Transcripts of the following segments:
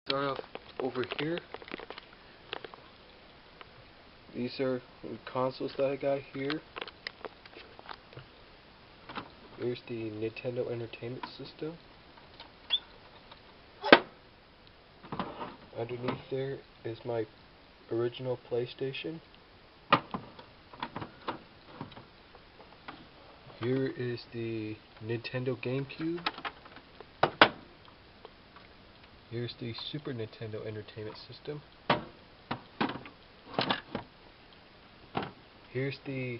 start off over here. These are the consoles that I got here. Here's the Nintendo Entertainment System. Underneath there is my original PlayStation. Here is the Nintendo GameCube. Here's the Super Nintendo Entertainment System. Here's the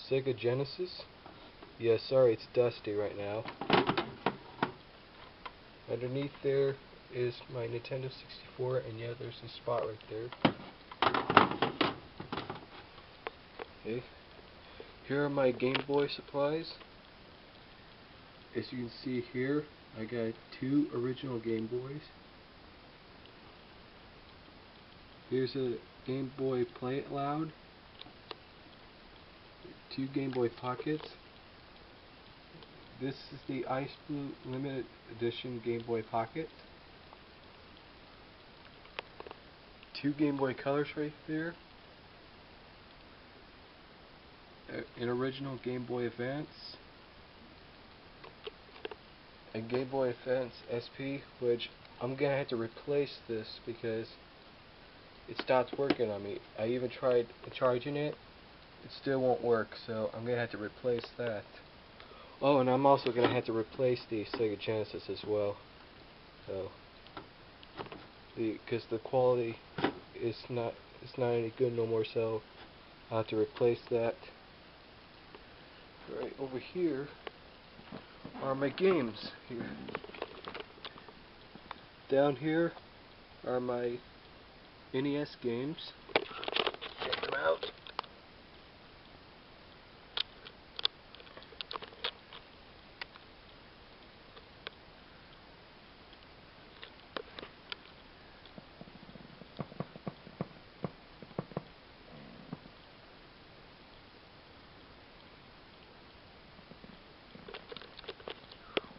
Sega Genesis. Yeah, sorry, it's dusty right now. Underneath there is my Nintendo 64, and yeah, there's a spot right there. Okay. Here are my Game Boy supplies. As you can see here, I got 2 original Game Boys. Here's a Game Boy Play It Loud. 2 Game Boy Pockets. This is the Ice Blue Limited Edition Game Boy Pocket. 2 Game Boy Colors right there. An original Game Boy Advance. A Game Boy Advance SP, which I'm gonna have to replace this because it stopped working on me. I even tried charging it. It still won't work, so I'm gonna have to replace that. Oh, and I'm also gonna have to replace the Sega Genesis as well. So, because the quality is not any good no more, so I'll have to replace that. Right over here are my games. Here, down here are my NES games. Check them out.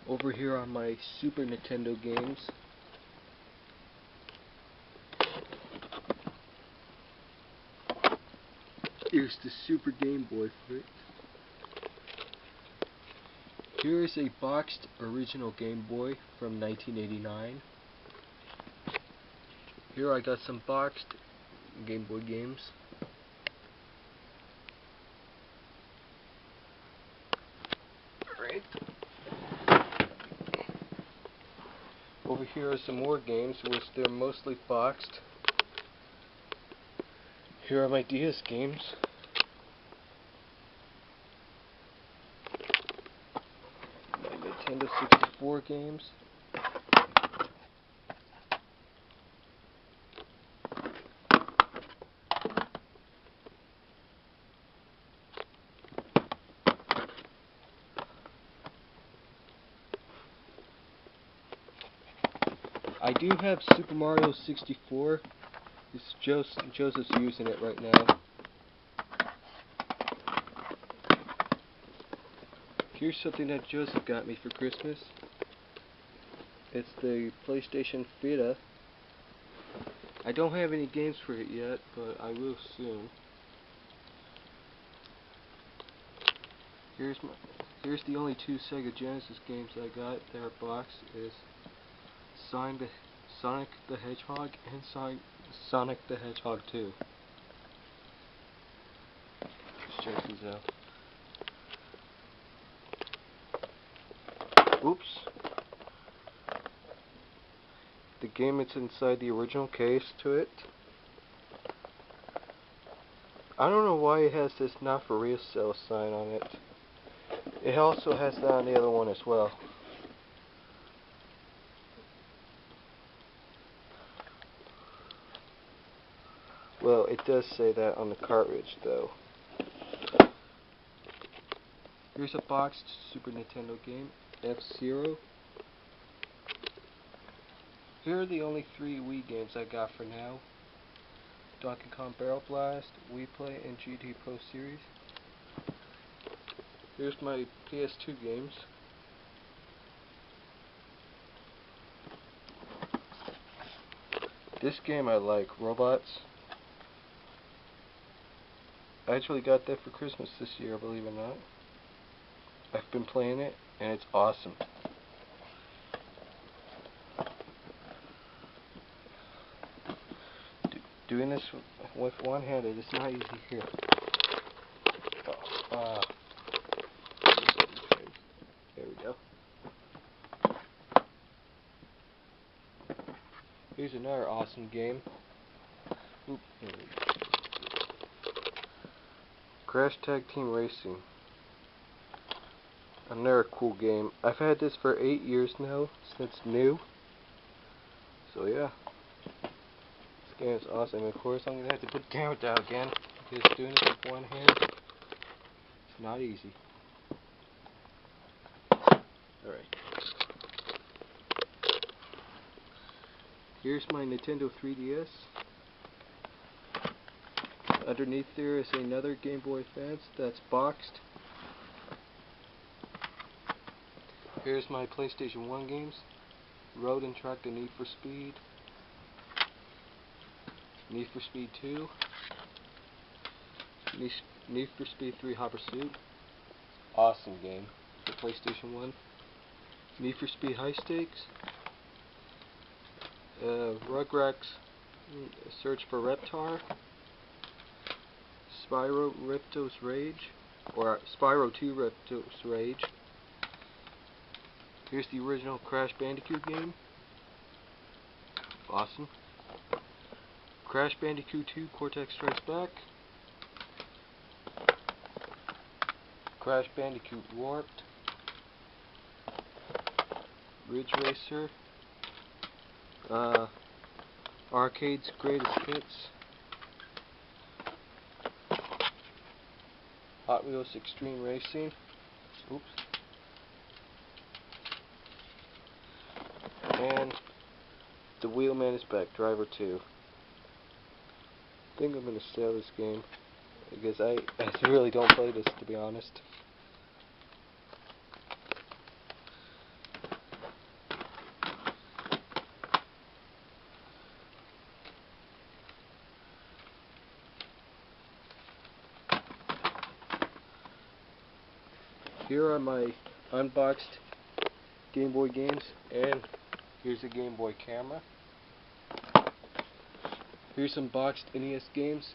Over here are my Super Nintendo games. Here's the Super Game Boy for it. Here is a boxed original Game Boy from 1989. Here I got some boxed Game Boy games. Alright. Over here are some more games, which they're mostly boxed. Here are my DS games. My Nintendo 64 games. I do have Super Mario 64. Joseph's using it right now. Here's something that Joseph got me for Christmas. It's the PlayStation Vita. I don't have any games for it yet, but I will soon. Here's the only 2 Sega Genesis games I got that are boxed. Is Sonic the Hedgehog and Sonic the Hedgehog 2. Let's check these out. Oops. The game is inside the original case to it. I don't know why it has this not for resale sign on it. It also has that on the other one as well. Well, it does say that on the cartridge though. Here's a boxed Super Nintendo game, F-Zero. Here are the only 3 Wii games I got for now. Donkey Kong Barrel Blast, Wii Play, and GT Pro Series. Here's my PS2 games. This game I like, Robots. I actually got that for Christmas this year, believe it or not. I've been playing it, and it's awesome. Doing this with one-handed is not easy here. There we go. Here's another awesome game. Oop, here we go. Crash Tag Team Racing. Another cool game. I've had this for 8 years now, since new. So yeah. This game is awesome. Of course, I'm going to have to put the camera down again, because doing it with one hand, it's not easy. Alright. Here's my Nintendo 3DS. Underneath there is another Game Boy Advance that's boxed. Here's my PlayStation 1 games. Road and Track to Need for Speed. Need for Speed 2. Need for Speed 3 Hot Pursuit. Awesome game for PlayStation 1. Need for Speed High Stakes. Rugrats Search for Reptar. Spyro Repto's Rage, or Spyro 2 Repto's Rage. Here's the original Crash Bandicoot game. Awesome. Crash Bandicoot 2 Cortex Strikes Back. Crash Bandicoot Warped. Ridge Racer. Arcade's Greatest Hits. Hot Wheels Extreme Racing. Oops. And The Wheelman is Back, Driver 2. I think I'm going to sell this game, because I really don't play this, to be honest. Here are my unboxed Game Boy games, and here's a Game Boy camera. Here's some boxed NES games: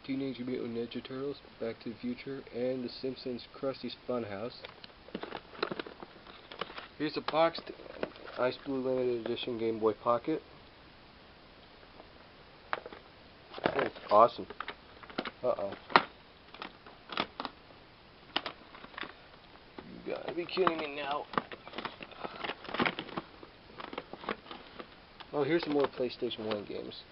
Teenage Mutant Ninja Turtles, Back to the Future, and The Simpsons Krusty's Funhouse. Here's a boxed Ice Blue Limited Edition Game Boy Pocket. It's awesome. Uh-oh. You gotta be kidding me now. Oh, here's some more PlayStation 1 games.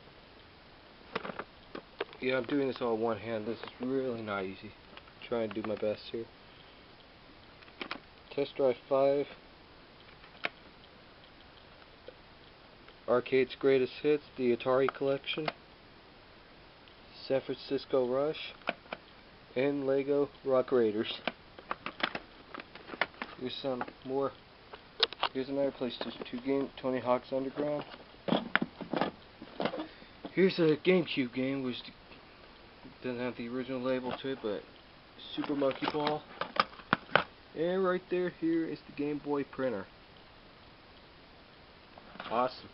Yeah, I'm doing this all one hand. This is really not easy. I'm trying to do my best here. Test Drive 5. Arcade's Greatest Hits, the Atari Collection. San Francisco Rush. And Lego Rock Raiders. Here's some more. Here's another PlayStation 2 game, Tony Hawk's Underground. Here's a GameCube game, which doesn't have the original label to it, but Super Monkey Ball. And right there, here is the Game Boy printer. Awesome.